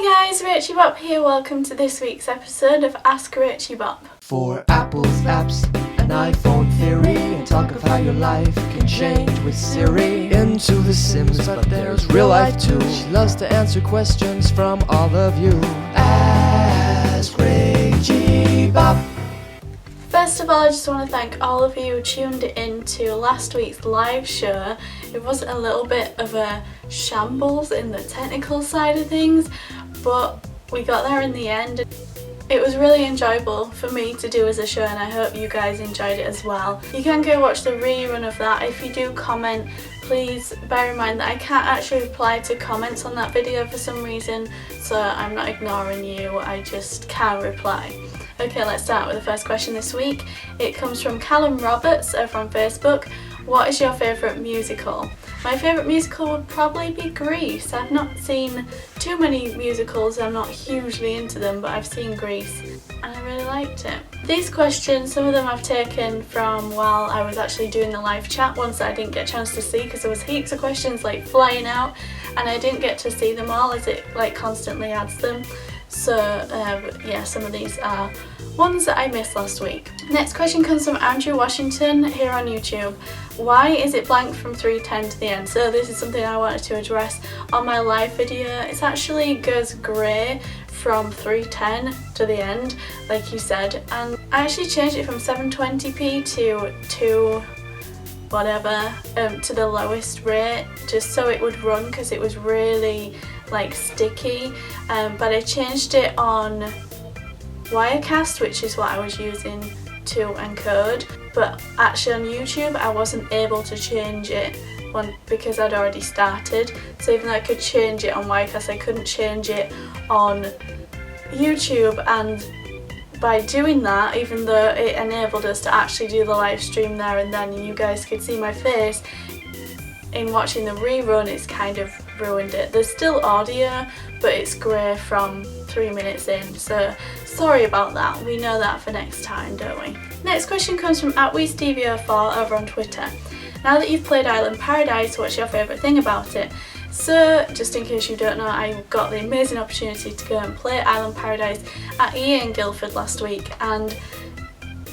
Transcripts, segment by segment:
Hi guys, Rachybop here. Welcome to this week's episode of Ask Rachybop. For Apple's apps, an iPhone theory, and talk of how your life can change with Siri. Into The Sims, but there's real life too. She loves to answer questions from all of you. Ask Rachybop. First of all, I just want to thank all of you who tuned in to last week's live show. It was a little bit of a shambles in the technical side of things, but we got there in the end. It was really enjoyable for me to do as a show, and I hope you guys enjoyed it as well. You can go watch the rerun of that. If you do comment, please bear in mind that I can't actually reply to comments on that video for some reason, so I'm not ignoring you, I just can't reply. Okay, let's start with the first question this week. It comes from Callum Roberts over on Facebook. What is your favourite musical? My favourite musical would probably be Grease. I've not seen too many musicals, I'm not hugely into them, but I've seen Grease and I really liked it. These questions, some of them I've taken from while I was actually doing the live chat, ones that I didn't get a chance to see because there was heaps of questions like flying out and I didn't get to see them all as it like constantly adds them. So yeah, some of these are ones that I missed last week. Next question comes from Andrew Washington here on YouTube. Why is it blank from 3:10 to the end? So this is something I wanted to address on my live video. It actually goes grey from 3:10 to the end, like you said, and I actually changed it from 720p to whatever, to the lowest rate, just so it would run because it was really like sticky, but I changed it on Wirecast, which is what I was using to encode, but actually on YouTube I wasn't able to change it because I'd already started. So even though I could change it on Wirecast, I couldn't change it on YouTube, and by doing that, even though it enabled us to actually do the live stream there and then and you guys could see my face, in watching the rerun it's kind of ruined it. There's still audio, but it's grey from 3 minutes in, so sorry about that. We know that for next time, don't we? Next question comes from @WeStevio4 over on Twitter. Now that you've played Island Paradise, what's your favourite thing about it? So, just in case you don't know, I got the amazing opportunity to go and play Island Paradise at EA in Guildford last week, and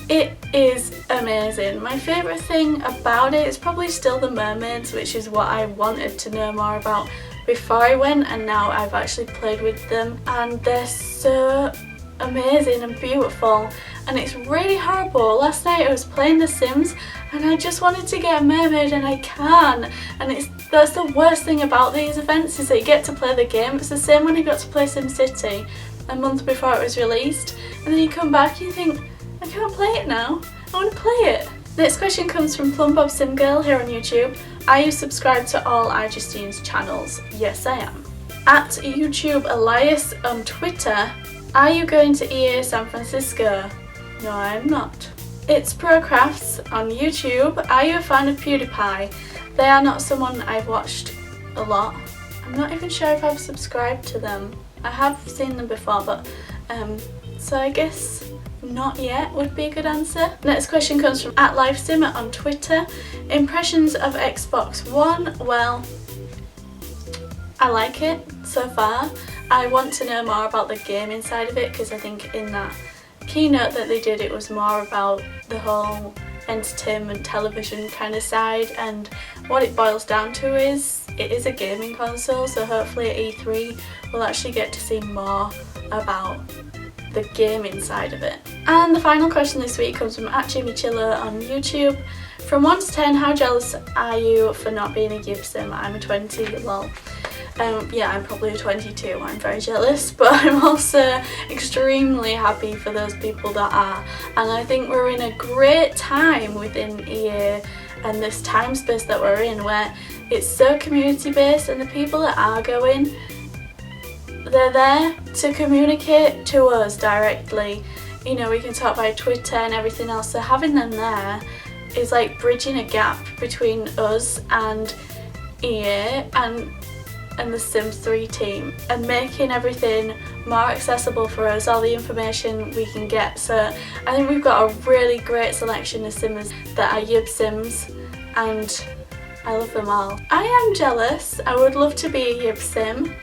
it is amazing. My favourite thing about it is probably still the mermaids, which is what I wanted to know more about before I went, and now I've actually played with them and they're so amazing and beautiful, and it's really horrible. Last night I was playing The Sims and I just wanted to get a mermaid and I can't, and that's the worst thing about these events, is that you get to play the game. It's the same when I got to play SimCity a month before it was released, and then you come back and you think, I can't play it now, I want to play it. Next question comes from Plumbob Simgirl here on YouTube. Are you subscribed to all iJustine's channels? Yes, I am. At YouTube Elias on Twitter, are you going to EA San Francisco? No, I'm not. It's Procrafts on YouTube. Are you a fan of PewDiePie? They are not someone I've watched a lot. I'm not even sure if I've subscribed to them. I have seen them before, but so I guess not yet would be a good answer. Next question comes from @Lifesimmer on Twitter. Impressions of Xbox One? Well, I like it so far. I want to know more about the gaming side of it, because I think in that keynote that they did, it was more about the whole entertainment television kind of side, and what it boils down to is it is a gaming console, so hopefully at E3 we'll actually get to see more about the gaming side of it. And the final question this week comes from @JimmyChiller on YouTube. From 1 to 10, how jealous are you for not being a Gibson? I'm a 20, lol. Yeah, I'm probably a 22, I'm very jealous, but I'm also extremely happy for those people that are, and I think we're in a great time within EA and this time space that we're in, where it's so community based, and the people that are going, they're there to communicate to us directly. You know, we can talk by Twitter and everything else, so having them there is like bridging a gap between us and EA and the Sims 3 team, and making everything more accessible for us, all the information we can get. So I think we've got a really great selection of Simmers that are Yub Sims, and I love them all. I am jealous. I would love to be a Yub Sim.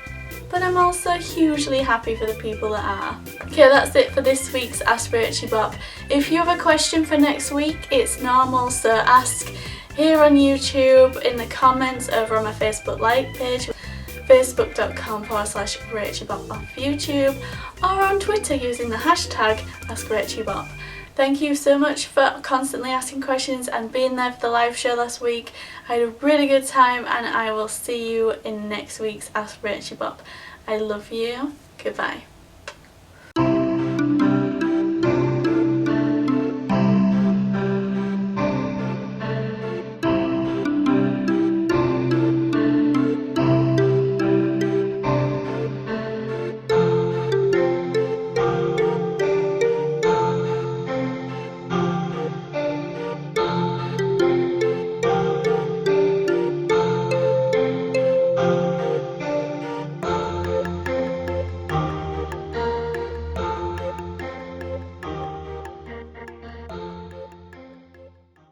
but I'm also hugely happy for the people that are. Okay, that's it for this week's Ask Rachybop. If you have a question for next week, it's normal, so ask here on YouTube, in the comments over on my Facebook like page, facebook.com/Rachybop off YouTube, or on Twitter using the hashtag AskRachybop. Thank you so much for constantly asking questions and being there for the live show last week. I had a really good time, and I will see you in next week's Ask Rachybop. I love you. Goodbye.